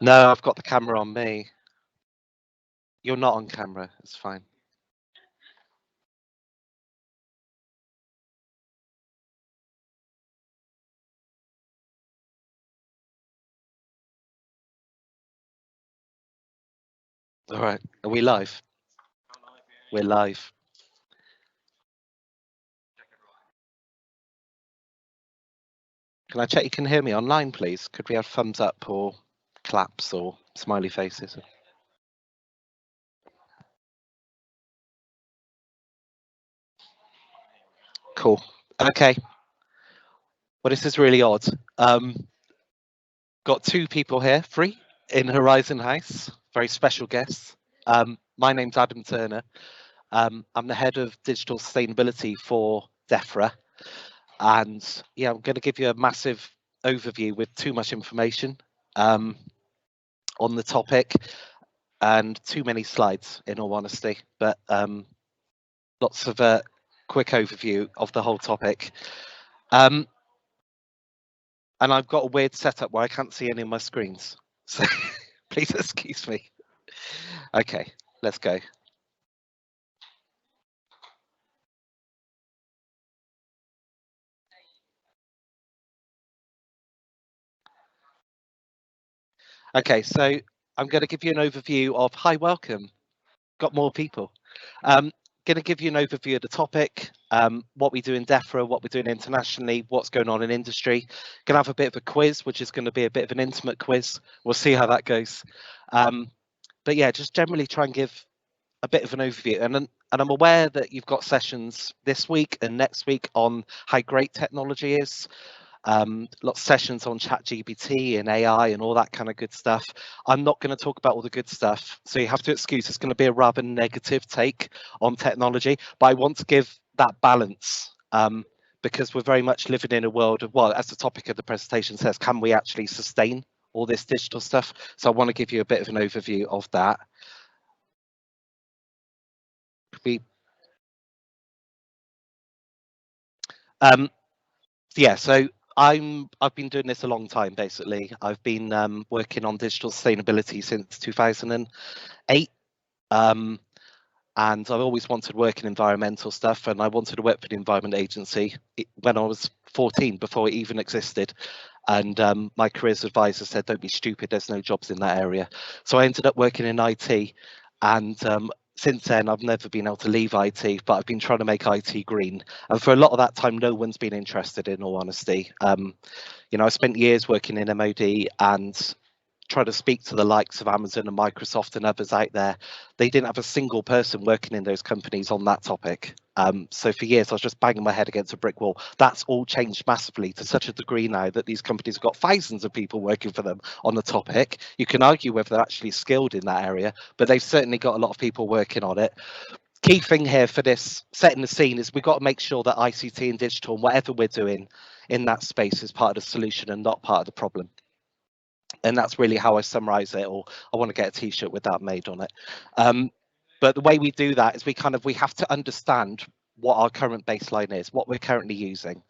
No, I've got the camera on me. You're not on camera. It's fine. All right. Are we live? We're live. Can I check you can hear me online, please? Could we have thumbs up or claps or smiley faces? Cool. Okay. Well, this is really odd. Got two people here, free in Horizon House. Very special guests. My name's Adam Turner. I'm the head of digital sustainability for DEFRA. And yeah, I'm going to give you a massive overview with too much information on the topic and too many slides, in all honesty. But lots of quick overview of the whole topic. And I've got a weird setup where I can't see any of my screens. So please excuse me. Okay, let's go. Okay, so I'm going to give you an overview of, hi, welcome. Got more people. Going to give you an overview of the topic, what we do in DEFRA, what we're doing internationally, what's going on in industry. Going to have a bit of a quiz, which is going to be a bit of an intimate quiz. We'll see how that goes. But yeah, just generally try and give a bit of an overview. And I'm aware that you've got sessions this week and next week on how great technology is. Lots of sessions on ChatGPT and AI and all that kind of good stuff. I'm not going to talk about all the good stuff, so you have to excuse it's going to be a rather negative take on technology, but I want to give that balance because we're very much living in a world of, well, as the topic of the presentation says, can we actually sustain all this digital stuff? So I want to give you a bit of an overview of that. Yeah, so I've been doing this a long time. Basically, I've been working on digital sustainability since 2008, and I've always wanted to work in environmental stuff, and I wanted to work for the Environment Agency when I was 14, before it even existed. And my careers advisor said, "Don't be stupid. There's no jobs in that area." So I ended up working in IT, and since then I've never been able to leave IT, but I've been trying to make IT green. And for a lot of that time, no one's been interested, in all honesty. I spent years working in MOD and try to speak to the likes of Amazon and Microsoft and others out there. They didn't have a single person working in those companies on that topic. So for years, I was just banging my head against a brick wall. That's all changed massively to such a degree now that these companies have got thousands of people working for them on the topic. You can argue whether they're actually skilled in that area, but they've certainly got a lot of people working on it. Key thing here for this setting the scene is we've got to make sure that ICT and digital and whatever we're doing in that space is part of the solution and not part of the problem. And that's really how I summarize it, or I want to get a t-shirt with that made on it. But the way we do that is we have to understand what our current baseline is, what we're currently using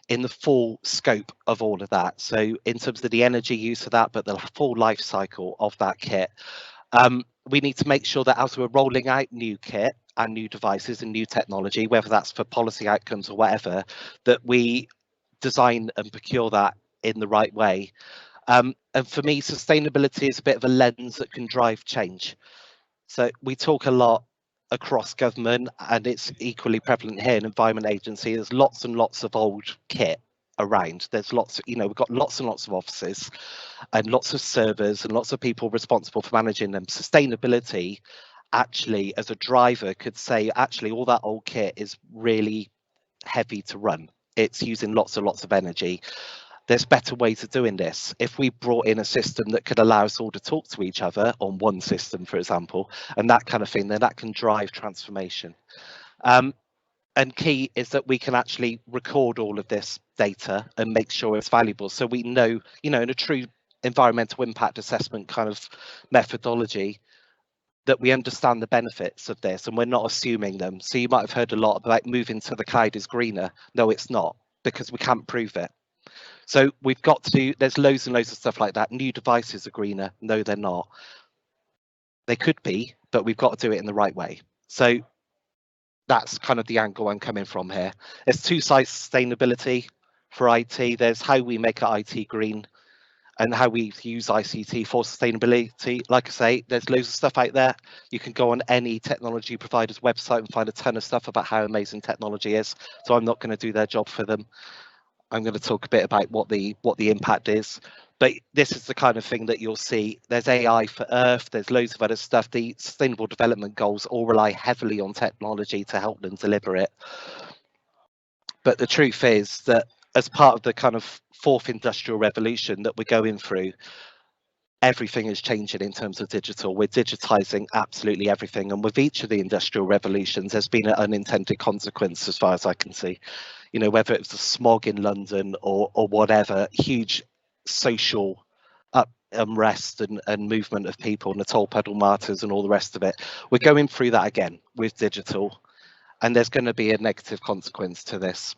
in the full scope of all of that. So in terms of the energy use of that, but the full life cycle of that kit. We need to make sure that as we're rolling out new kit and new devices and new technology, whether that's for policy outcomes or whatever, that we design and procure that in the right way. And for me, sustainability is a bit of a lens that can drive change. So we talk a lot across government, and it's equally prevalent here in Environment Agency. There's lots and lots of old kit around. There's lots, we've got lots and lots of offices and lots of servers and lots of people responsible for managing them. Sustainability, actually, as a driver, could say, actually, all that old kit is really heavy to run. It's using lots and lots of energy. There's better ways of doing this. If we brought in a system that could allow us all to talk to each other on one system, for example, and that kind of thing, then that can drive transformation. And key is that we can actually record all of this data and make sure it's valuable. So we know, in a true environmental impact assessment kind of methodology, that we understand the benefits of this and we're not assuming them. So you might have heard a lot about moving to the cloud is greener. No, it's not, because we can't prove it. So we've got to, there's loads and loads of stuff like that. New devices are greener. No, they're not. They could be, but we've got to do it in the right way. So that's kind of the angle I'm coming from here. There's two sides: sustainability for IT. There's how we make our IT green and how we use ICT for sustainability. Like I say, there's loads of stuff out there. You can go on any technology provider's website and find a ton of stuff about how amazing technology is. So I'm not going to do their job for them. I'm going to talk a bit about what the impact is. But this is the kind of thing that you'll see. There's AI for Earth. There's loads of other stuff. The Sustainable Development Goals all rely heavily on technology to help them deliver it. But the truth is that as part of the kind of fourth industrial revolution that we're going through, everything is changing in terms of digital. We're digitizing absolutely everything. And with each of the industrial revolutions, there's been an unintended consequence as far as I can see. You know, whether it's the smog in London or whatever, huge social unrest and movement of people and the toll pedal martyrs and all the rest of it. We're going through that again with digital, and there's going to be a negative consequence to this.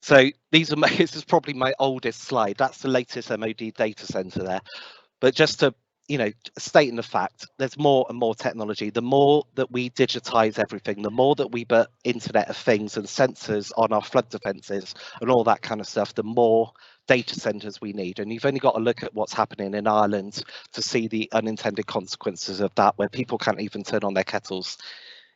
So these are this is probably my oldest slide. That's the latest MOD data center there. But just to, you know, stating the fact, there's more and more technology. The more that we digitize everything, the more that we put Internet of Things and sensors on our flood defenses and all that kind of stuff, the more data centers we need. And you've only got to look at what's happening in Ireland to see the unintended consequences of that, where people can't even turn on their kettles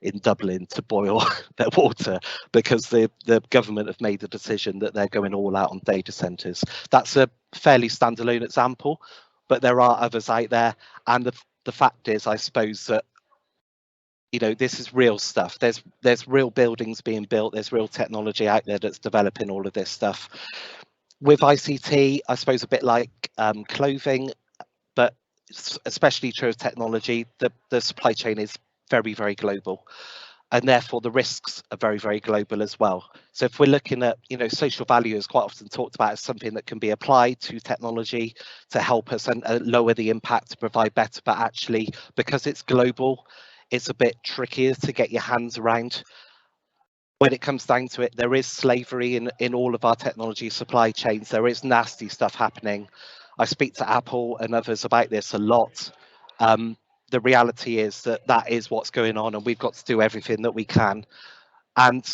in Dublin to boil their water because the government have made the decision that they're going all out on data centers. That's a fairly standalone example, but there are others out there. And the fact is, I suppose, that, you know, this is real stuff. There's real buildings being built. There's real technology out there that's developing all of this stuff. With ICT, I suppose a bit like clothing, but especially true of technology, the supply chain is very, very global, and therefore the risks are very, very global as well. So if we're looking at, you know, social value is quite often talked about as something that can be applied to technology to help us and lower the impact, to provide better, but actually because it's global, it's a bit trickier to get your hands around. When it comes down to it, there is slavery in all of our technology supply chains. There is nasty stuff happening. I speak to Apple and others about this a lot. The reality is that is what's going on, and we've got to do everything that we can. And,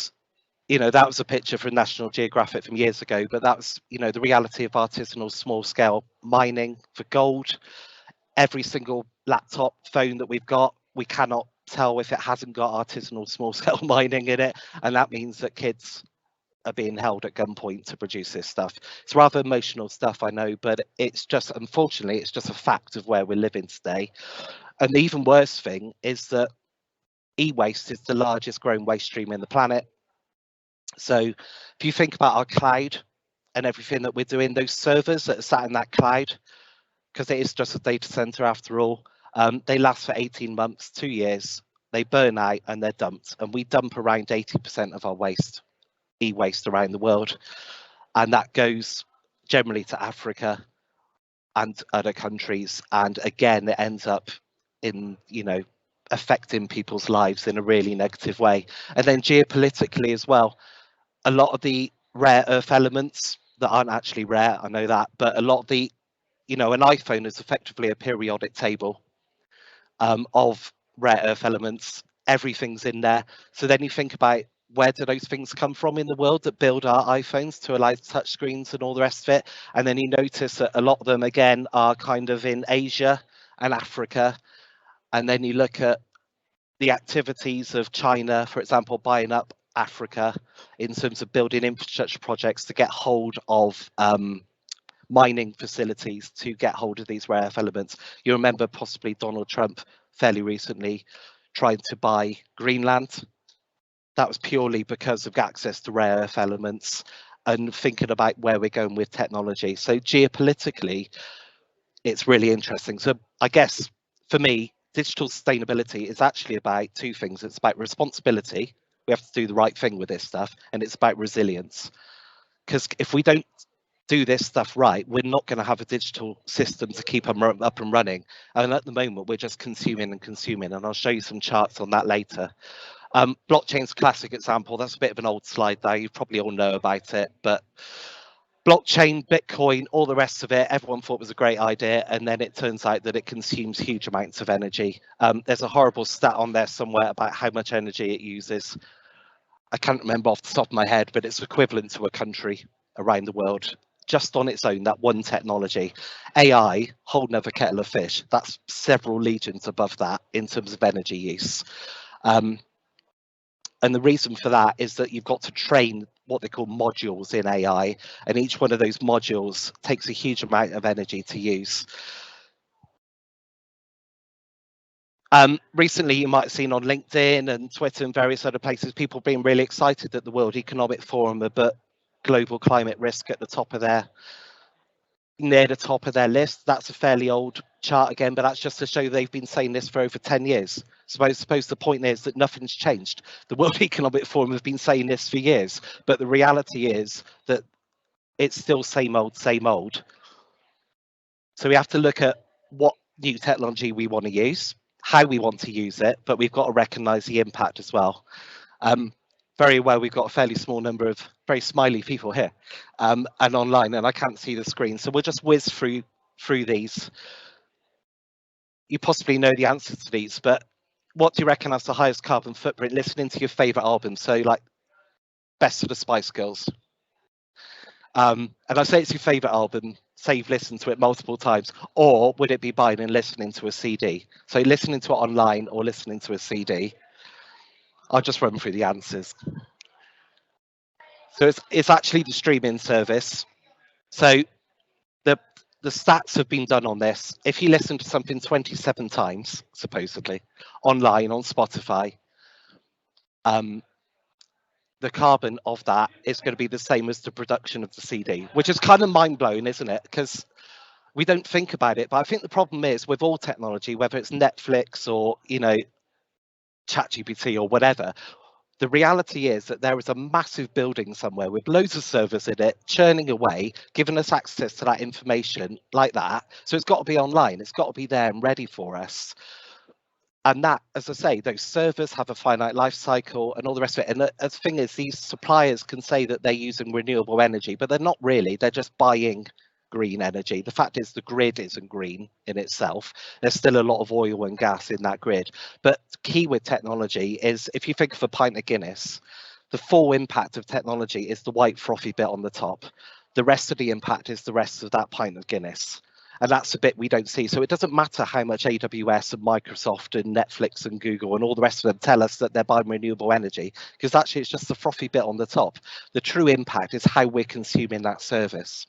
you know, that was a picture from National Geographic from years ago, but that's, you know, the reality of artisanal small scale mining for gold. Every single laptop phone that we've got, we cannot tell if it hasn't got artisanal small scale mining in it. And that means that kids are being held at gunpoint to produce this stuff. It's rather emotional stuff, I know, but it's just, unfortunately, it's just a fact of where we're living today. And the even worse thing is that e-waste is the largest growing waste stream in the planet. So if you think about our cloud and everything that we're doing, those servers that are sat in that cloud, because it is just a data center after all, they last for 18 months, 2 years, they burn out and they're dumped. And we dump around 80% of our waste, e-waste around the world. And that goes generally to Africa and other countries. And again, it ends up in, you know, affecting people's lives in a really negative way. And then geopolitically as well, a lot of the rare earth elements that aren't actually rare, I know that, but a lot of the, you know, an iPhone is effectively a periodic table of rare earth elements. Everything's in there. So then you think about, where do those things come from in the world that build our iPhones to allow touchscreens and all the rest of it? And then you notice that a lot of them, again, are kind of in Asia and Africa. And then you look at the activities of China, for example, buying up Africa in terms of building infrastructure projects to get hold of mining facilities to get hold of these rare earth elements. You remember possibly Donald Trump fairly recently trying to buy Greenland. That was purely because of access to rare earth elements and thinking about where we're going with technology. So geopolitically, it's really interesting. So I guess for me, digital sustainability is actually about two things. It's about responsibility. We have to do the right thing with this stuff, and it's about resilience. Because if we don't do this stuff right, we're not going to have a digital system to keep them up and running. And at the moment, we're just consuming and consuming. And I'll show you some charts on that later. Blockchain's a classic example. That's a bit of an old slide there. You probably all know about it, but blockchain, Bitcoin, all the rest of it, everyone thought was a great idea, and then it turns out that it consumes huge amounts of energy. There's a horrible stat on there somewhere about how much energy it uses. I can't remember off the top of my head, but it's equivalent to a country around the world just on its own, that one technology. AI, whole nother kettle of fish. That's several legions above that in terms of energy use. And the reason for that is that you've got to train what they call modules in AI, and each one of those modules takes a huge amount of energy to use. Recently, you might have seen on LinkedIn and Twitter and various other places, people being really excited that the World Economic Forum have put global climate risk at the top of near the top of their list. That's a fairly old chart again, but that's just to show they've been saying this for over 10 years. Suppose the point is that nothing's changed. The World Economic Forum have been saying this for years, but the reality is that it's still same old, same old. So we have to look at what new technology we want to use, how we want to use it, but we've got to recognise the impact as well. Very well, we've got a fairly small number of very smiley people here and online, and I can't see the screen. So we'll just whiz through these. You possibly know the answers to these, but what do you reckon has the highest carbon footprint? Listening to your favourite album, so like Best of the Spice Girls. And I say it's your favourite album, say you've listened to it multiple times, or would it be buying and listening to a CD? So listening to it online or listening to a CD. I'll just run through the answers. So it's actually the streaming service. So the stats have been done on this. If you listen to something 27 times, supposedly, online on Spotify, the carbon of that is going to be the same as the production of the CD, which is kind of mind-blowing, isn't it? Because we don't think about it, but I think the problem is with all technology, whether it's Netflix or, you know, ChatGPT or whatever, the reality is that there is a massive building somewhere with loads of servers in it, churning away, giving us access to that information like that. So it's got to be online. It's got to be there and ready for us. And that, as I say, those servers have a finite life cycle and all the rest of it. And the thing is, these suppliers can say that they're using renewable energy, but they're not really. They're just buying green energy. The fact is the grid isn't green in itself. There's still a lot of oil and gas in that grid. But key with technology is, if you think of a pint of Guinness, the full impact of technology is the white frothy bit on the top. The rest of the impact is the rest of that pint of Guinness. And that's the bit we don't see. So it doesn't matter how much AWS and Microsoft and Netflix and Google and all the rest of them tell us that they're buying renewable energy, because actually it's just the frothy bit on the top. The true impact is how we're consuming that service.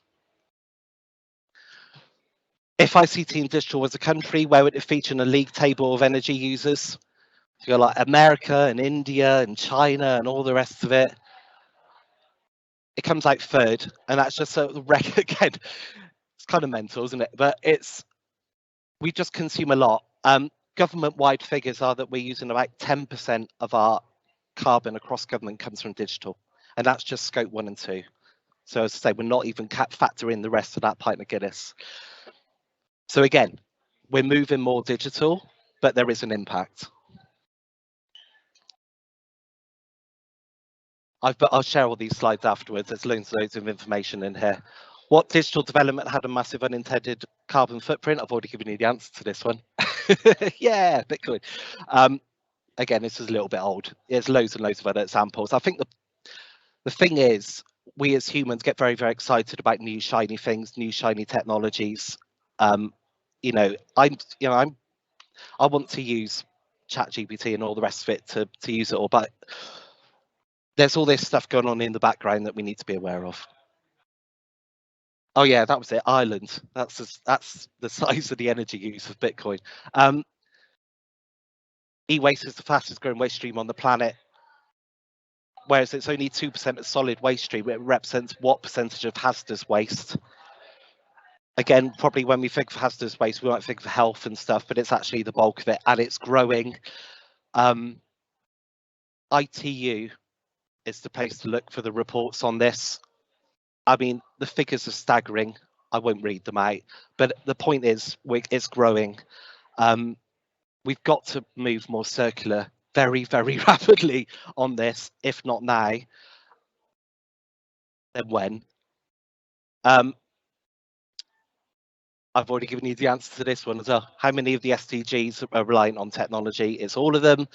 If ICT and digital was a country, where would it feature in a league table of energy users? So you're like America and India and China and all the rest of it. It comes out third, and that's just a record again. It's kind of mental, isn't it? But we just consume a lot. Government-wide figures are that we're using about 10% of our carbon across government comes from digital, and that's just scope 1 and 2. So as I say, we're not even factoring the rest of that pint of Guinness. So again, we're moving more digital, but there is an impact. I'll share all these slides afterwards. There's loads of information in here. What digital development had a massive unintended carbon footprint? I've already given you the answer to this one. Yeah, Bitcoin. Again, this is a little bit old. There's loads and loads of other examples. I think the thing is, we as humans get very, very excited about new shiny things, new shiny technologies. You know, I want to use ChatGPT and all the rest of it to use it all, but there's all this stuff going on in the background that we need to be aware of. Oh yeah, that was it. Ireland. That's the size of the energy use of Bitcoin. E-waste is the fastest growing waste stream on the planet, whereas it's only 2% of solid waste stream. It represents what percentage of hazardous waste? Again, probably when we think of hazardous waste, we might think of health and stuff, but it's actually the bulk of it, and it's growing. ITU is the place to look for the reports on this. I mean, the figures are staggering. I won't read them out, but the point is, it's growing. We've got to move more circular. very, very rapidly on this, if not now, then when? I've already given you the answer to this one as well. How many of the SDGs are reliant on technology? It's all of them.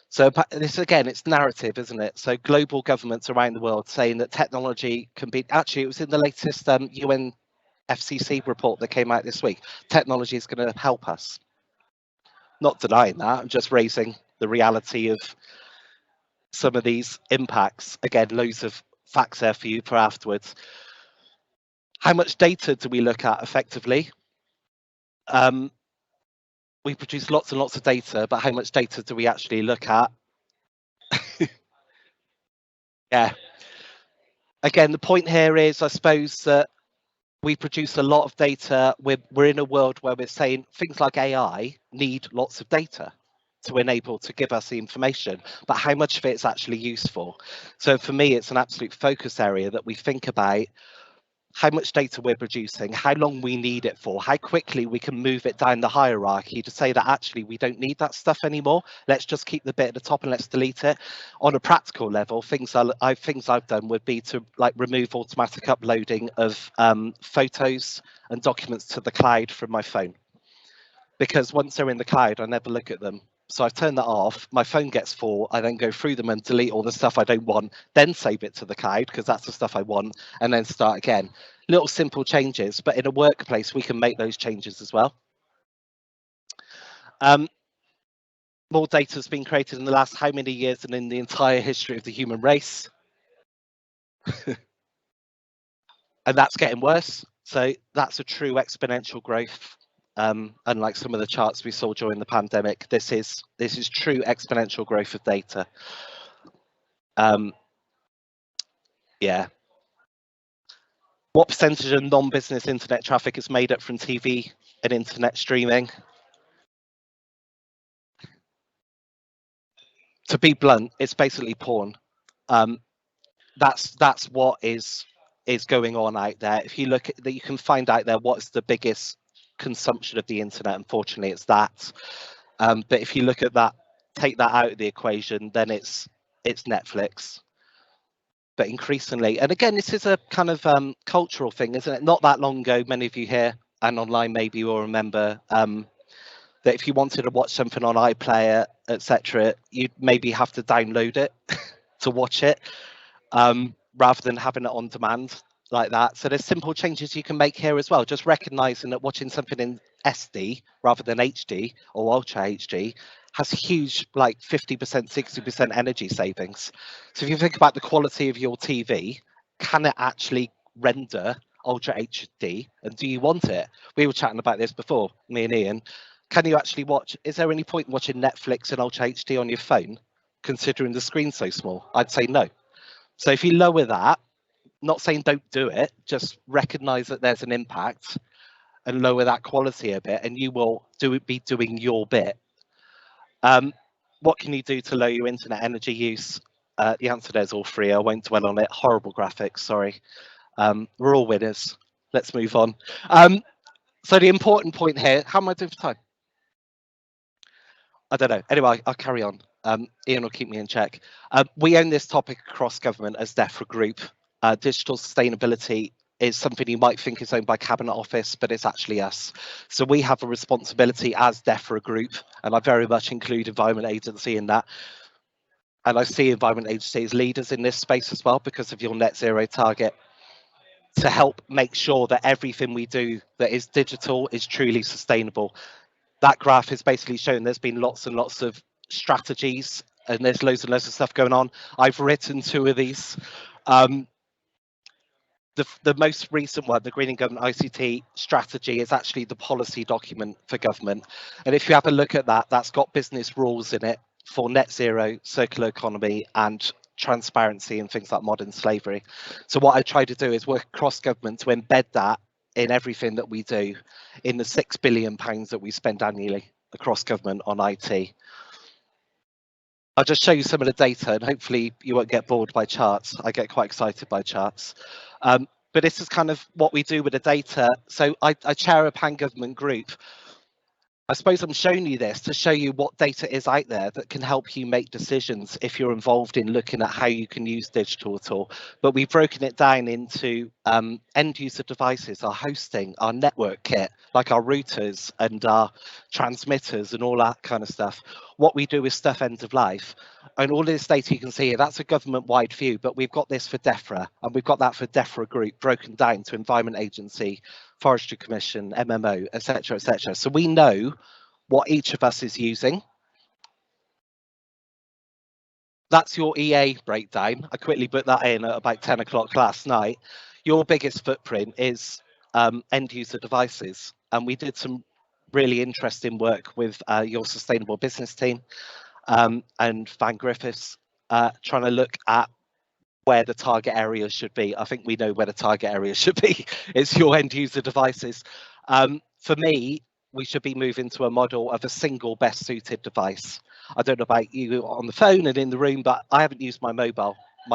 So this, again, it's narrative, isn't it? So global governments around the world saying that technology can be, actually, it was in the latest UN FCC report that came out this week. Technology is going to help us. Not denying that, I'm just raising the reality of some of these impacts. Again, loads of facts there for you for afterwards. How much data do we look at effectively? We produce lots and lots of data, but how much data do we actually look at? Yeah. Again, the point here is, I suppose, that we produce a lot of data. We're in a world where we're saying things like AI need lots of data to enable to give us the information, but how much of it is actually useful? So for me, it's an absolute focus area that we think about how much data we're producing, how long we need it for, how quickly we can move it down the hierarchy to say that actually we don't need that stuff anymore. Let's just keep the bit at the top and let's delete it. On a practical level, things I've done would be to like remove automatic uploading of photos and documents to the cloud from my phone, because once they're in the cloud, I never look at them. So I've turned that off. My phone gets full. I then go through them and delete all the stuff I don't want, then save it to the cloud because that's the stuff I want, and then start again. Little simple changes, but in a workplace, we can make those changes as well. More data has been created in the last how many years than in the entire history of the human race? And that's getting worse. So that's a true exponential growth. Unlike some of the charts we saw during the pandemic, this is true exponential growth of data. Yeah. What percentage of non-business internet traffic is made up from TV and internet streaming? To be blunt, it's basically porn. That's what is going on out there. If you look at that, you can find out there what's the biggest consumption of the internet. Unfortunately, it's that. But if you look at that, take that out of the equation, then it's Netflix. But increasingly, and again, this is a kind of cultural thing, isn't it? Not that long ago, many of you here and online maybe will remember that if you wanted to watch something on iPlayer, etc., you'd maybe have to download it to watch it, rather than having it on demand like that. So there's simple changes you can make here as well. Just recognizing that watching something in SD rather than HD or Ultra HD has huge, like 50%, 60% energy savings. So if you think about the quality of your TV, can it actually render Ultra HD, and do you want it? We were chatting about this before, me and Ian. Can you actually watch? Is there any point in watching Netflix in Ultra HD on your phone, considering the screen's so small? I'd say no. So if you lower that, not saying don't do it, just recognize that there's an impact and lower that quality a bit, and you will be doing your bit. What can you do to lower your internet energy use? The answer there is all three. I won't dwell on it. Horrible graphics, sorry. We're all winners. Let's move on. So the important point here, how am I doing for time? I don't know. Anyway, I'll carry on. Ian will keep me in check. We own this topic across government as DEFRA Group. Digital sustainability is something you might think is owned by Cabinet Office, but it's actually us. So we have a responsibility as DEFRA Group, and I very much include Environment Agency in that. And I see Environment Agency as leaders in this space as well because of your net zero target, to help make sure that everything we do that is digital is truly sustainable. That graph is basically showing there's been lots and lots of strategies and there's loads and loads of stuff going on. I've written 2 of these. The most recent one, the Greening Government ICT strategy, is actually the policy document for government. And if you have a look at that, that's got business rules in it for net zero, circular economy and transparency and things like modern slavery. So what I try to do is work across government to embed that in everything that we do, in the £6 billion that we spend annually across government on IT. I'll just show you some of the data and hopefully you won't get bored by charts. I get quite excited by charts. But this is kind of what we do with the data. So I chair a pan-government group. I suppose I'm showing you this to show you what data is out there that can help you make decisions if you're involved in looking at how you can use digital at all. But we've broken it down into end user devices, our hosting, our network kit, like our routers and our transmitters and all that kind of stuff. What we do is stuff end of life. And all of this data you can see here, that's a government-wide view, but we've got this for DEFRA, and we've got that for DEFRA Group broken down to Environment Agency, Forestry Commission, MMO, etc., etc. So we know what each of us is using. That's your EA breakdown. I quickly put that in at about 10 o'clock last night. Your biggest footprint is end user devices. And we did some really interesting work with your sustainable business team and Van Griffiths, trying to look at where the target area should be. I think we know where the target area should be. It's your end user devices. For me, we should be moving to a model of a single best suited device. I don't know about you on the phone and in the room, but I haven't used my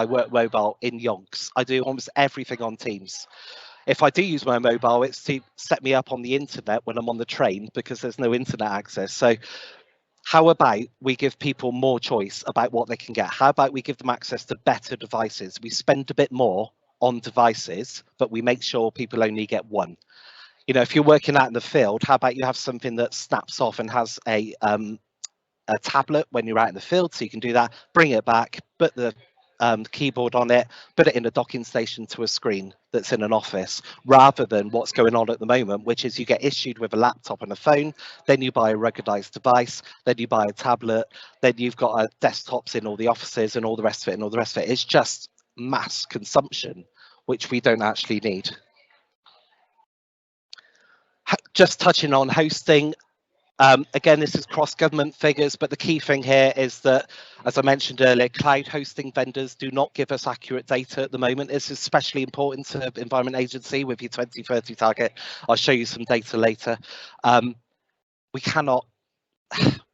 work mobile in yonks. I do almost everything on Teams. If I do use my mobile, it's to set me up on the internet when I'm on the train because there's no internet access. So how about we give people more choice about what they can get? How about we give them access to better devices? We spend a bit more on devices, but we make sure people only get one. You know, if you're working out in the field, how about you have something that snaps off and has a tablet when you're out in the field, so you can do that, bring it back, put the keyboard on it, put it in a docking station to a screen that's in an office, rather than what's going on at the moment, which is you get issued with a laptop and a phone, then you buy a ruggedized device, then you buy a tablet, then you've got desktops in all the offices and all the rest of it and all the rest of it. It's just mass consumption, which we don't actually need. Just touching on hosting, again, this is cross-government figures, but the key thing here is that, as I mentioned earlier, cloud hosting vendors do not give us accurate data at the moment. This is especially important to the Environment Agency with your 2030 target. I'll show you some data later. We cannot,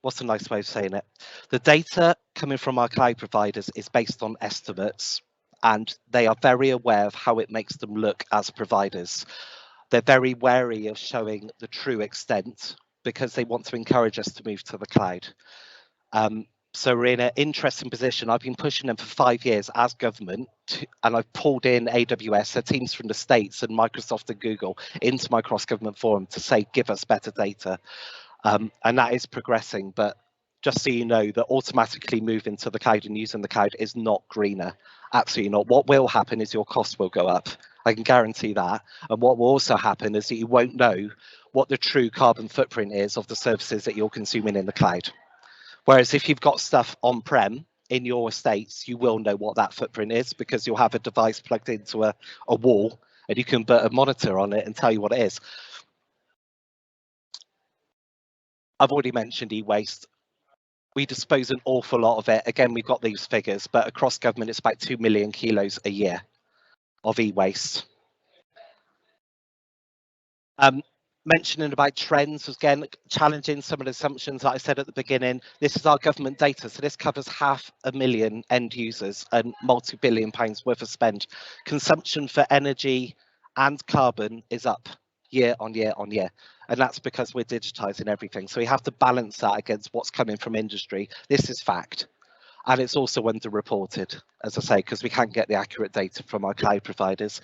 what's a nice way of saying it? The data coming from our cloud providers is based on estimates, and they are very aware of how it makes them look as providers. They're very wary of showing the true extent because they want to encourage us to move to the cloud. So we're in an interesting position. I've been pushing them for 5 years as government, and I've pulled in AWS, their teams from the States, and Microsoft and Google into my cross-government forum to say, give us better data. And that is progressing, but just so you know that automatically moving to the cloud and using the cloud is not greener. Absolutely not. What will happen is your costs will go up. I can guarantee that. And what will also happen is that you won't know what the true carbon footprint is of the services that you're consuming in the cloud. Whereas if you've got stuff on-prem in your estates, you will know what that footprint is because you'll have a device plugged into a wall and you can put a monitor on it and tell you what it is. I've already mentioned e-waste. We dispose an awful lot of it. Again, we've got these figures, but across government, it's about 2 million kilos a year of e-waste. Mentioning about trends, again, challenging some of the assumptions that I said at the beginning. This is our government data, so this covers 500,000 end users and multi-billion pounds worth of spend. Consumption for energy and carbon is up year on year on year, and that's because we're digitizing everything. So we have to balance that against what's coming from industry. This is fact, and it's also underreported, as I say, because we can't get the accurate data from our cloud providers.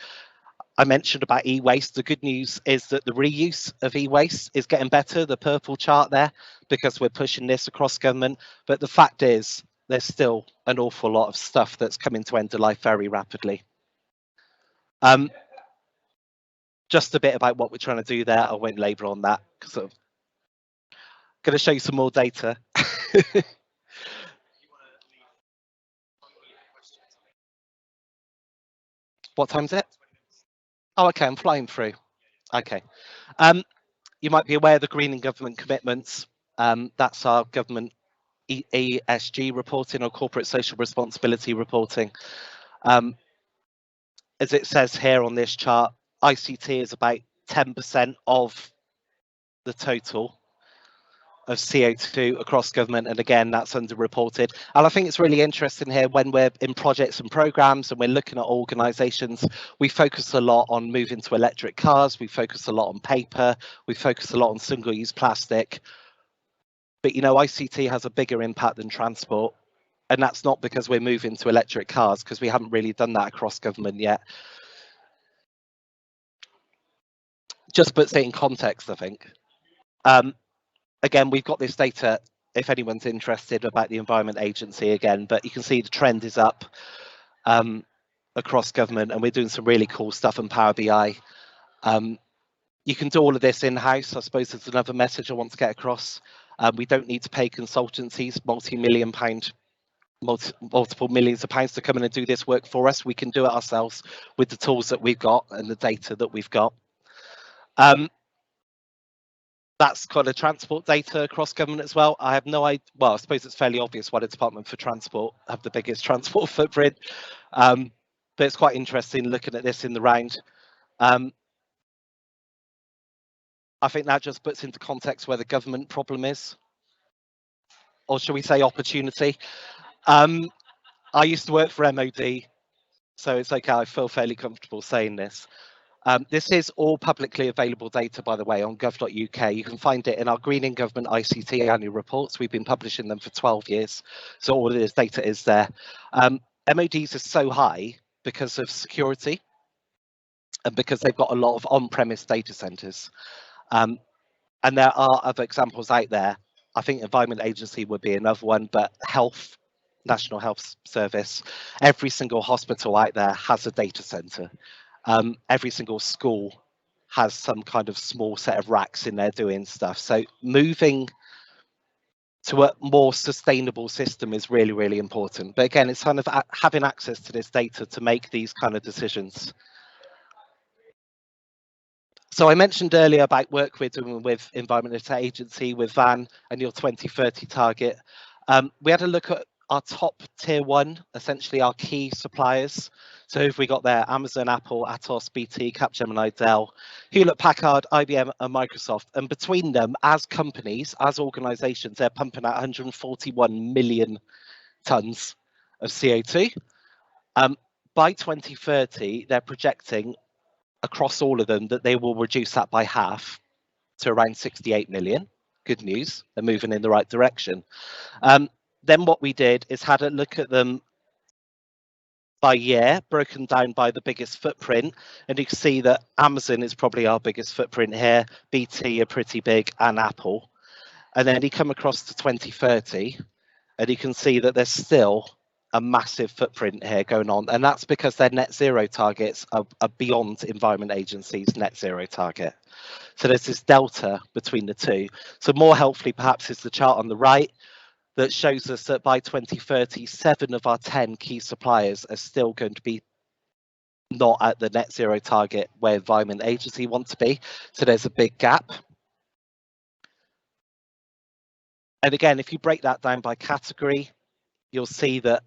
I mentioned about e-waste. The good news is that the reuse of e-waste is getting better, the purple chart there, because we're pushing this across government. But the fact is, there's still an awful lot of stuff that's coming to end of life very rapidly. Just a bit about what we're trying to do there. I won't labour on that because I'm going to show you some more data. What time is it? Oh, okay, I'm flying through. Okay. You might be aware of the greening government commitments. That's our government ESG reporting or corporate social responsibility reporting. As it says here on this chart, ICT is about 10% of the total of CO2 across government, and again, that's underreported. And I think it's really interesting here when we're in projects and programs and we're looking at organisations, we focus a lot on moving to electric cars, we focus a lot on paper, we focus a lot on single-use plastic. But, you know, ICT has a bigger impact than transport. And that's not because we're moving to electric cars, because we haven't really done that across government yet. Just puts it in context, I think. Again, we've got this data, if anyone's interested, about the Environment Agency again, but you can see the trend is up across government, and we're doing some really cool stuff in Power BI. You can do all of this in-house. I suppose there's another message I want to get across. We don't need to pay consultancies multi-million pound, multiple millions of pounds to come in and do this work for us. We can do it ourselves with the tools that we've got and the data that we've got. That's kind of transport data across government as well. I have no idea. Well, I suppose it's fairly obvious why the Department for Transport have the biggest transport footprint. But it's quite interesting looking at this in the round. I think that just puts into context where the government problem is, or shall we say opportunity. I used to work for MOD, so it's okay, I feel fairly comfortable saying this. This is all publicly available data, by the way, on gov.uk. You can find it in our Green in Government ICT annual reports. We've been publishing them for 12 years, so all of this data is there. MODs are so high because of security and because they've got a lot of on-premise data centres. And there are other examples out there. I think Environment Agency would be another one, but health, National Health Service, every single hospital out there has a data centre. Every single school has some kind of small set of racks in there doing stuff. So moving to a more sustainable system is really, really important. But again, it's kind of having access to this data to make these kind of decisions. So I mentioned earlier about work we're doing with Environment Agency, with VAN and your 2030 target. We had a look at our top tier one, essentially our key suppliers. So if we got there, Amazon, Apple, Atos, BT, Capgemini, Dell, Hewlett Packard, IBM and Microsoft. And between them, as companies, as organizations, they're pumping out 141 million tons of CO2. By 2030, they're projecting across all of them that they will reduce that by half to around 68 million. Good news, they're moving in the right direction. Then what we did is had a look at them by year, broken down by the biggest footprint, and you can see that Amazon is probably our biggest footprint here, BT are pretty big, and Apple. And then you come across to 2030, and you can see that there's still a massive footprint here going on, and that's because their net zero targets are beyond Environment Agency's net zero target. So there's this delta between the two. So more helpfully perhaps is the chart on the right that shows us that by 2030, 7 of our 10 key suppliers are still going to be not at the net zero target where Environment Agency want to be. So there's a big gap. And again, if you break that down by category, you'll see that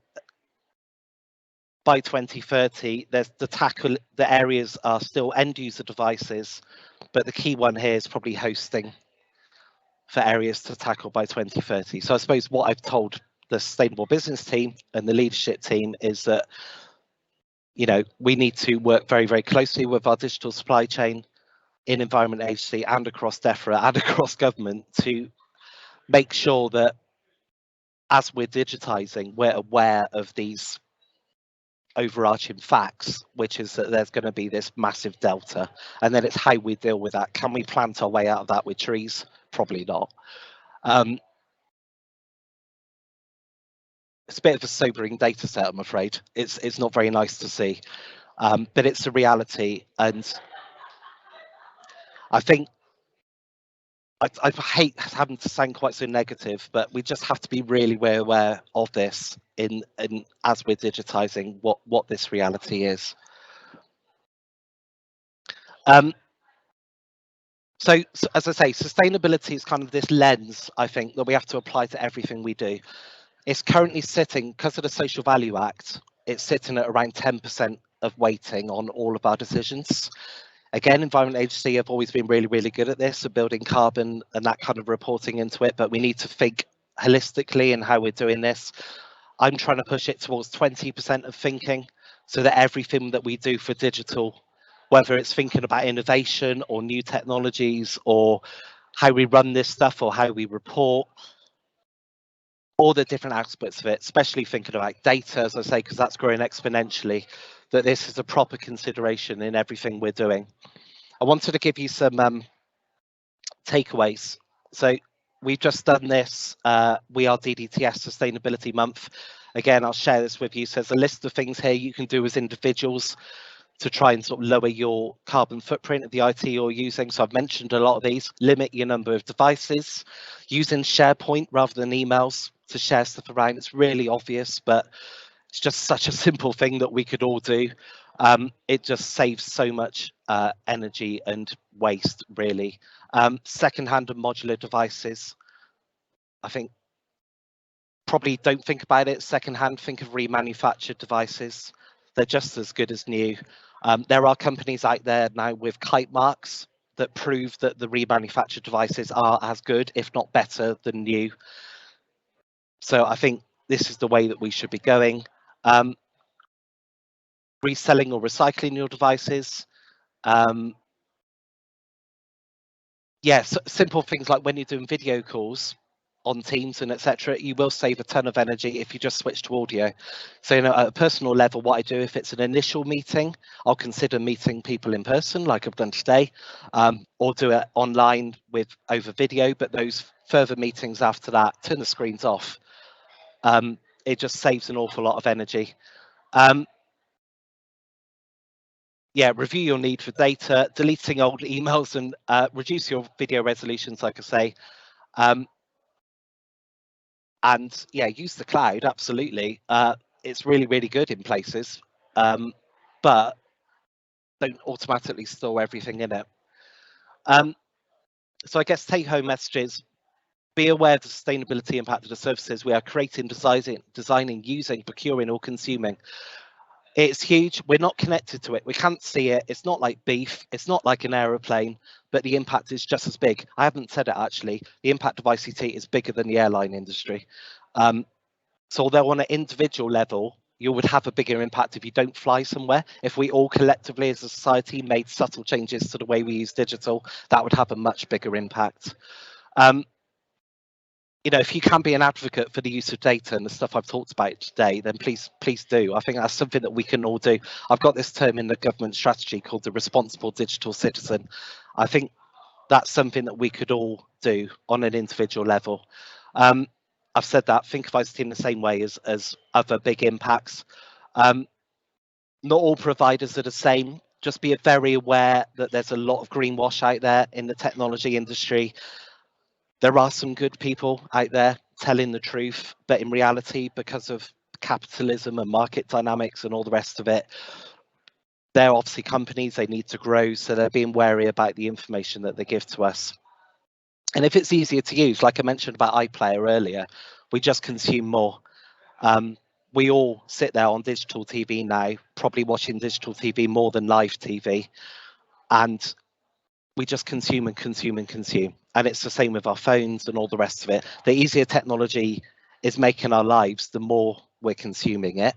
by 2030, there's the areas are still end user devices, but the key one here is probably hosting for areas to tackle by 2030. So I suppose what I've told the sustainable business team and the leadership team is that, you know, we need to work very, very closely with our digital supply chain in Environment Agency and across DEFRA and across government to make sure that as we're digitizing, we're aware of these overarching facts, which is that there's going to be this massive delta, and then it's how we deal with that. Can we plant our way out of that with trees? Probably not. It's a bit of a sobering data set, I'm afraid. It's not very nice to see, but it's a reality, and I think I hate having to sound quite so negative, but we just have to be really aware of this in as we're digitizing what this reality is. So as I say, sustainability is kind of this lens, I think, that we have to apply to everything we do. It's currently sitting, because of the Social Value Act, it's sitting at around 10% of weighting on all of our decisions. Again, Environment Agency have always been really, really good at this, of building carbon and that kind of reporting into it, but we need to think holistically in how we're doing this. I'm trying to push it towards 20% of thinking, so that everything that we do for digital, whether it's thinking about innovation or new technologies or how we run this stuff or how we report, all the different aspects of it, especially thinking about data, as I say, because that's growing exponentially, that this is a proper consideration in everything we're doing. I wanted to give you some takeaways. So we've just done this. We are DDTS Sustainability Month. Again, I'll share this with you. So there's a list of things here you can do as individuals to try and sort of lower your carbon footprint of the IT you're using. So I've mentioned a lot of these. Limit your number of devices, using SharePoint rather than emails to share stuff around. It's really obvious, but it's just such a simple thing that we could all do. It just saves so much energy and waste, really. Secondhand and modular devices, I think probably don't think about it secondhand, think of remanufactured devices. They're just as good as new. There are companies out there now with kite marks that prove that the remanufactured devices are as good, if not better, than new. So I think this is the way that we should be going. Reselling or recycling your devices. Yeah, so simple things like when you're doing video calls on Teams and etc., you will save a ton of energy if you just switch to audio. So, you know, at a personal level, what I do if it's an initial meeting, I'll consider meeting people in person, like I've done today, or do it online with over video. But those further meetings after that, turn the screens off. It just saves an awful lot of energy. Yeah, review your need for data, deleting old emails, and reduce your video resolutions, like I say. And yeah, use the cloud, absolutely. It's really, really good in places, but don't automatically store everything in it. So I guess take-home messages: be aware of the sustainability impact of the services we are creating, designing, using, procuring, or consuming. It's huge. We're not connected to it. We can't see it. It's not like beef. It's not like an aeroplane, but the impact is just as big. I haven't said it actually. The impact of ICT is bigger than the airline industry. So although on an individual level, you would have a bigger impact if you don't fly somewhere. If we all collectively as a society made subtle changes to the way we use digital, that would have a much bigger impact. You know, if you can be an advocate for the use of data and the stuff I've talked about today, then please do. I think that's something that we can all do. I've got this term in the government strategy called the responsible digital citizen. I think that's something that we could all do on an individual level. I've said that, think of ICT in the same way as other big impacts. Not all providers are the same. Just be very aware that there's a lot of greenwash out there in the technology industry. There are some good people out there telling the truth, but in reality, because of capitalism and market dynamics and all the rest of it, they're obviously companies, they need to grow, so they're being wary about the information that they give to us. And if it's easier to use, like I mentioned about iPlayer earlier, we just consume more. We all sit there on digital TV now, probably watching digital TV more than live TV, and we just consume and consume and consume. And it's the same with our phones and all the rest of it. The easier technology is making our lives, the more we're consuming it.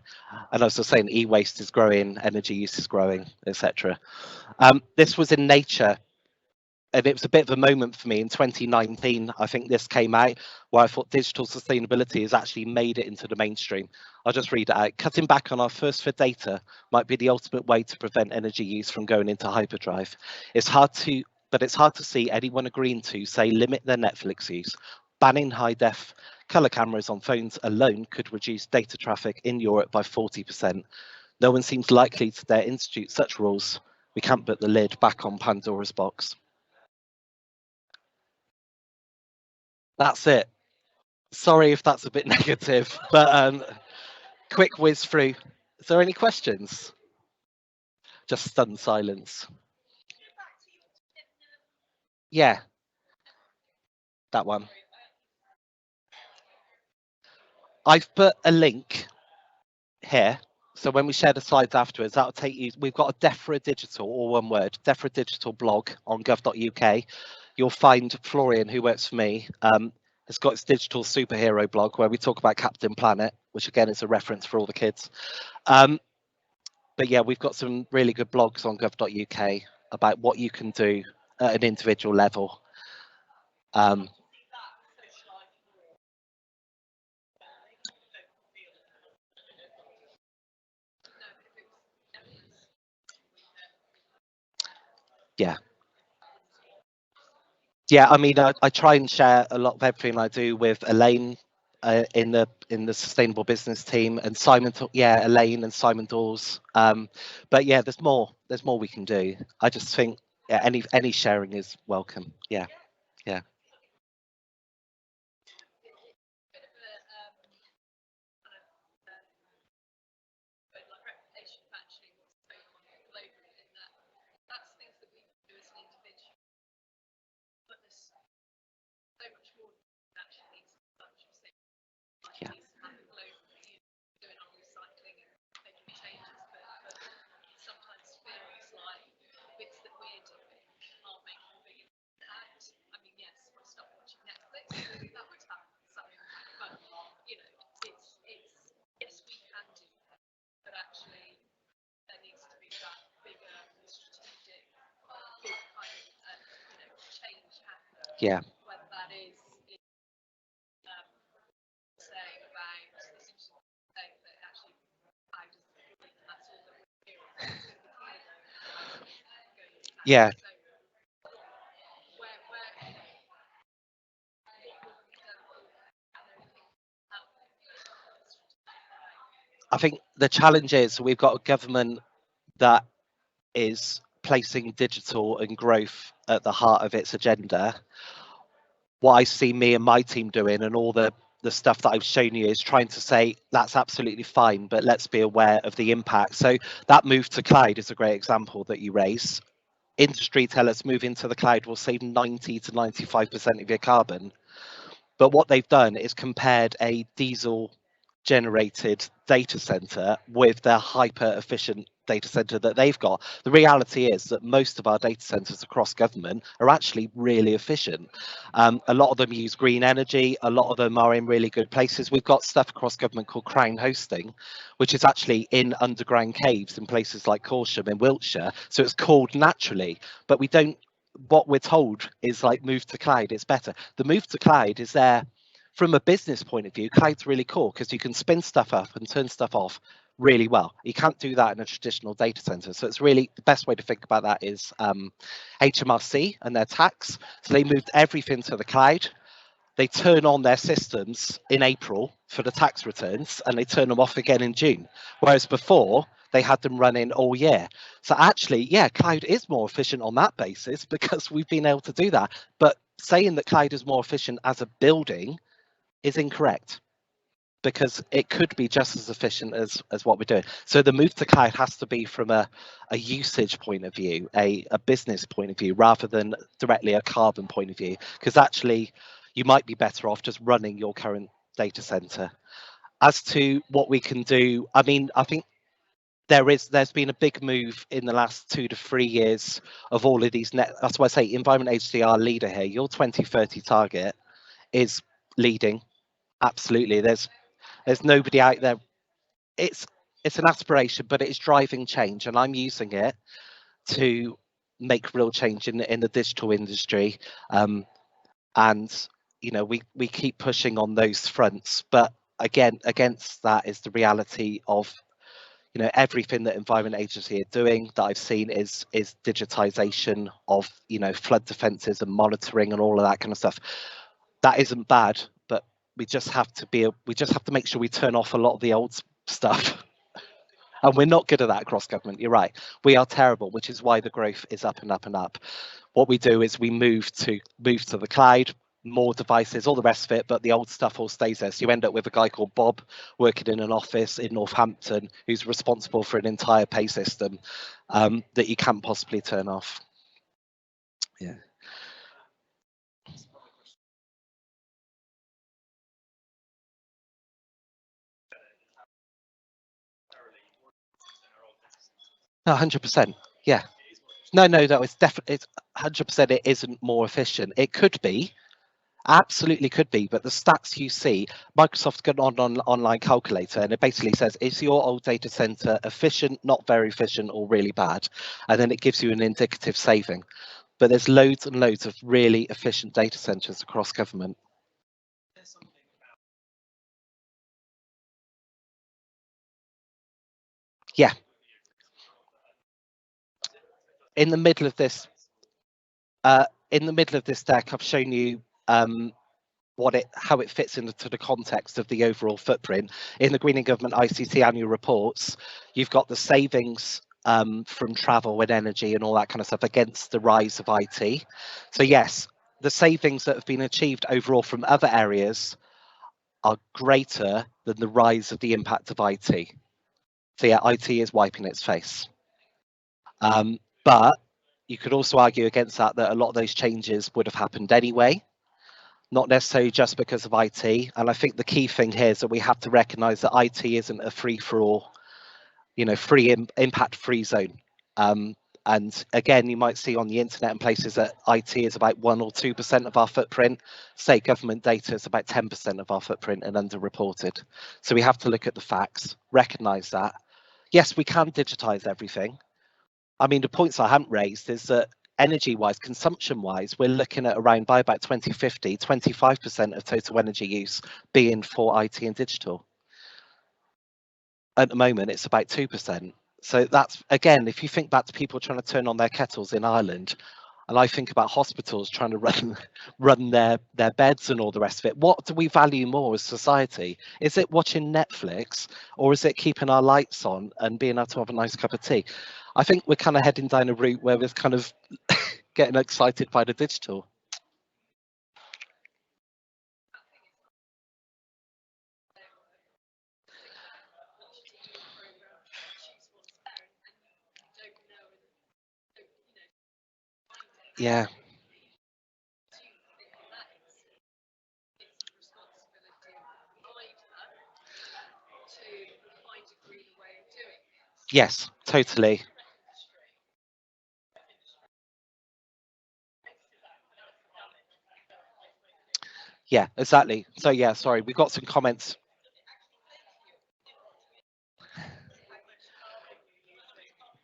And as I was saying, e-waste is growing, energy use is growing, etc. This was in Nature, and it was a bit of a moment for me in 2019. I think this came out where I thought digital sustainability has actually made it into the mainstream. I'll just read it out. Cutting back on our thirst for data might be the ultimate way to prevent energy use from going into hyperdrive. It's hard to see anyone agreeing to, say, limit their Netflix use. Banning high-def color cameras on phones alone could reduce data traffic in Europe by 40%. No one seems likely to dare institute such rules. We can't put the lid back on Pandora's box. That's it. Sorry if that's a bit negative, but quick whiz through. Is there any questions? Just stunned silence. Yeah, that one. I've put a link here. So when we share the slides afterwards, that'll take you. We've got a DEFRA Digital, all one word, DEFRA Digital blog on gov.uk. You'll find Florian, who works for me, has got his digital superhero blog where we talk about Captain Planet, which again is a reference for all the kids. But yeah, we've got some really good blogs on gov.uk about what you can do at an individual level. Yeah. Yeah, I mean, I try and share a lot of everything I do with Elaine in the sustainable business team, and Elaine and Simon Dawes. But yeah, there's more we can do. I just think, yeah, any sharing is welcome. Yeah, yeah. Yeah. Yeah. Yeah. I think the challenge is we've got a government that is placing digital and growth at the heart of its agenda. What I see me and my team doing, and all the stuff that I've shown you, is trying to say that's absolutely fine, but let's be aware of the impact. So that move to cloud is a great example that you raise. Industry tell us moving to the cloud will save 90 to 95% of your carbon. But what they've done is compared a diesel generated data center with their hyper efficient data center that they've got. The reality is that most of our data centers across government are actually really efficient. A lot of them use green energy, a lot of them are in really good places. We've got stuff across government called Crown Hosting, which is actually in underground caves in places like Corsham in Wiltshire. So it's cooled naturally, but we don't, what we're told is like move to cloud, it's better. The move to cloud is there from a business point of view. Cloud's really cool because you can spin stuff up and turn stuff off really well. You can't do that in a traditional data center. So it's really, the best way to think about that is HMRC and their tax. So they moved everything to the cloud. They turn on their systems in April for the tax returns, and they turn them off again in June. Whereas before, they had them running all year. So actually, yeah, cloud is more efficient on that basis because we've been able to do that. But saying that cloud is more efficient as a building is incorrect, because it could be just as efficient as what we're doing. So the move to cloud has to be from a usage point of view, a business point of view, rather than directly a carbon point of view, because actually you might be better off just running your current data center. As to what we can do, I mean, I think there's been a big move in the last 2 to 3 years of all of these net. That's why I say Environment Agency are leader here. Your 2030 target is leading. Absolutely. There's nobody out there. It's an aspiration, but it's driving change, and I'm using it to make real change in the digital industry. And we keep pushing on those fronts, but again, against that is the reality of everything that Environment Agency are doing that I've seen is digitization of flood defences and monitoring and all of that kind of stuff. That isn't bad, but we just have to make sure we turn off a lot of the old stuff. And we're not good at that across government. You're right. We are terrible, which is why the growth is up and up and up. What we do is we move to the cloud, more devices, all the rest of it, but the old stuff all stays there. So you end up with a guy called Bob working in an office in Northampton who's responsible for an entire pay system that you can't possibly turn off. Yeah. No, 100%. Yeah. No, it's definitely, it's 100%. It isn't more efficient. It could be, absolutely could be, but the stats you see, Microsoft's got an online calculator, and it basically says, is your old data center efficient, not very efficient, or really bad? And then it gives you an indicative saving. But there's loads and loads of really efficient data centers across government. Yeah. In the middle of this, In the middle of this deck, I've shown you how it fits into the context of the overall footprint. In the Greening Government ICT annual reports, you've got the savings from travel and energy and all that kind of stuff against the rise of IT. So yes, the savings that have been achieved overall from other areas are greater than the rise of the impact of IT. So yeah, IT is wiping its face. But you could also argue against that a lot of those changes would have happened anyway, not necessarily just because of IT. And I think the key thing here is that we have to recognise that IT isn't a free-for-all, free impact-free zone. And again, you might see on the internet and places that IT is about 1 or 2% of our footprint. State government data is about 10% of our footprint and underreported. So we have to look at the facts, recognise that. Yes, we can digitise everything. I mean, the points I haven't raised is that energy-wise, consumption-wise, we're looking at around by about 2050, 25% of total energy use being for IT and digital. At the moment, it's about 2%. So that's, again, if you think back to people trying to turn on their kettles in Ireland, and I think about hospitals trying to run their beds and all the rest of it, what do we value more as society? Is it watching Netflix, or is it keeping our lights on and being able to have a nice cup of tea? I think we're kind of heading down a route where we're kind of getting excited by the digital. Yeah. Yes, totally. Yeah, exactly. So yeah, sorry, we got some comments.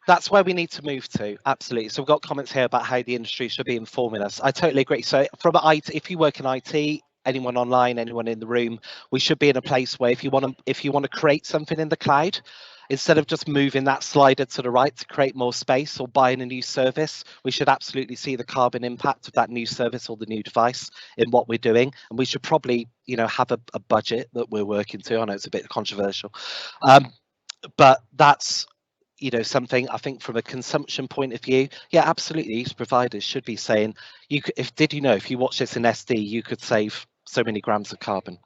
That's where we need to move to. Absolutely. So we've got comments here about how the industry should be informing us. I totally agree. So from IT, if you work in IT, anyone online, anyone in the room, we should be in a place where if you want to create something in the cloud, instead of just moving that slider to the right to create more space or buying a new service, we should absolutely see the carbon impact of that new service or the new device in what we're doing. And we should probably, have a budget that we're working to. I know it's a bit controversial, but that's something I think from a consumption point of view, yeah, absolutely. These providers should be saying, if you watch this in SD, you could save so many grams of carbon.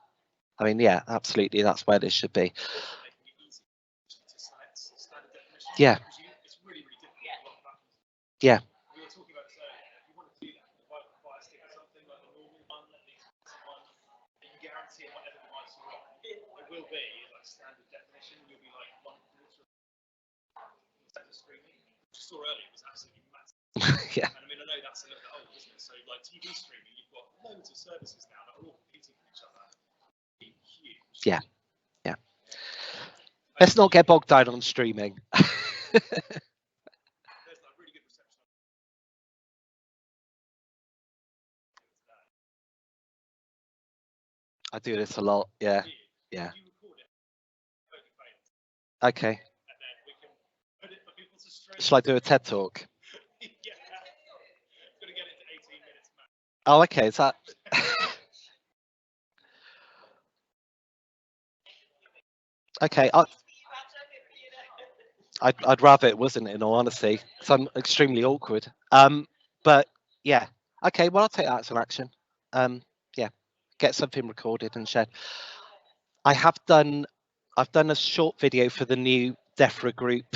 I mean, yeah, absolutely. That's where this should be. Yeah. Yeah. Yeah. And I mean, I know that's a little bit old, isn't it? So, like TV streaming, you've got loads of services now that are all competing with each other. Huge. Yeah. Yeah. Let's not get bogged down on streaming. I do this a lot. Yeah. Yeah. Okay. Shall I do a TED talk? Oh, okay. Is that? Okay. I'd rather it wasn't, in all honesty, because I'm extremely awkward. But yeah. Okay. Well, I'll take that as an action. Yeah. Get something recorded and shared. I've done a short video for the new DEFRA group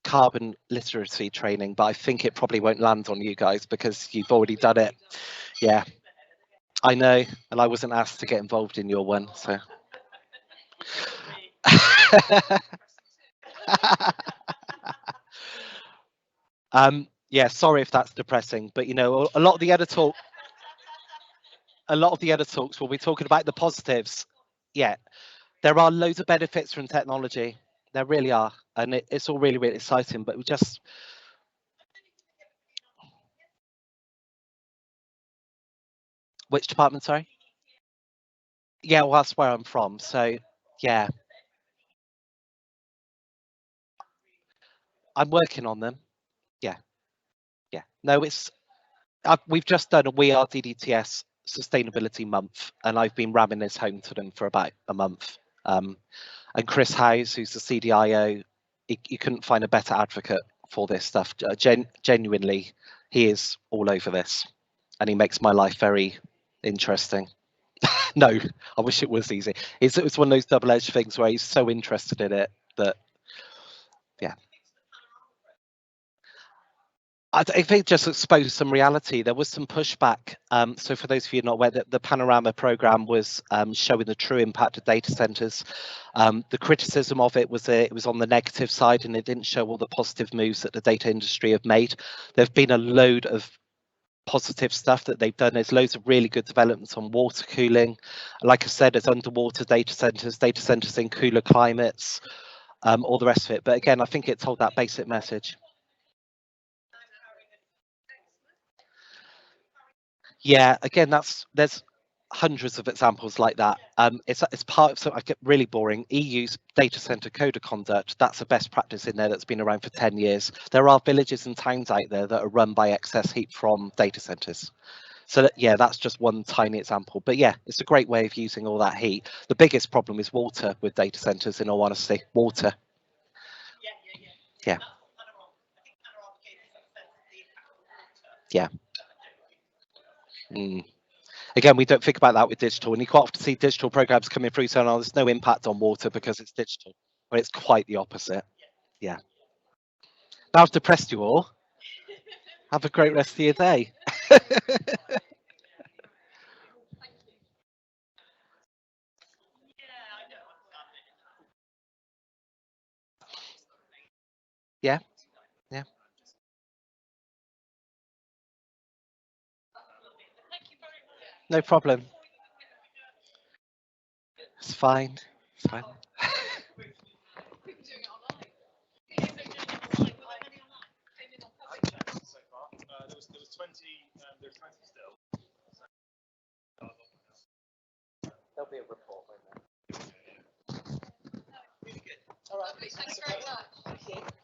carbon literacy training, but I think it probably won't land on you guys because you've already done it. Yeah, I know, and I wasn't asked to get involved in your one, so. Yeah, sorry if that's depressing, but a lot of the other talks we'll be talking about the positives. Yeah, there are loads of benefits from technology. There really are, and it's all really, really exciting. But we just. Which department? Sorry. Yeah, well, that's where I'm from. So, yeah, I'm working on them. Yeah, yeah. No, it's we've just done a We Are DDTS Sustainability Month, and I've been ramming this home to them for about a month. And Chris Howes, who's the CDIO, you couldn't find a better advocate for this stuff. Genuinely, he is all over this, and he makes my life very interesting. No, I wish it was easy. It's one of those double-edged things where he's so interested in it that, yeah. I think just exposed some reality. There was some pushback. So for those of you not aware, that the Panorama program was showing the true impact of data centers. The criticism of it was on the negative side, and it didn't show all the positive moves that the data industry have made. There've been a load of positive stuff that they've done. There's loads of really good developments on water cooling. Like I said, there's underwater data centers in cooler climates, all the rest of it. But again, I think it told that basic message. Yeah, again, there's hundreds of examples like that. It's part of, so I get really boring. EU's data center code of conduct. That's a best practice in there that's been around for 10 years. There are villages and towns out there that are run by excess heat from data centers. So that, yeah, that's just one tiny example. But yeah, it's a great way of using all that heat. The biggest problem is water with data centers, in all honesty. Water. Yeah. Yeah. Mm. Again, we don't think about that with digital, and you quite often see digital programs coming through saying, "Oh, there's no impact on water because it's digital," but it's quite the opposite. Yeah. Now I've depressed you all. Have a great rest of your day. Yeah, yeah, no problem. It's fine. It's fine. There'll be a report. All right. Thanks very much. Thank you.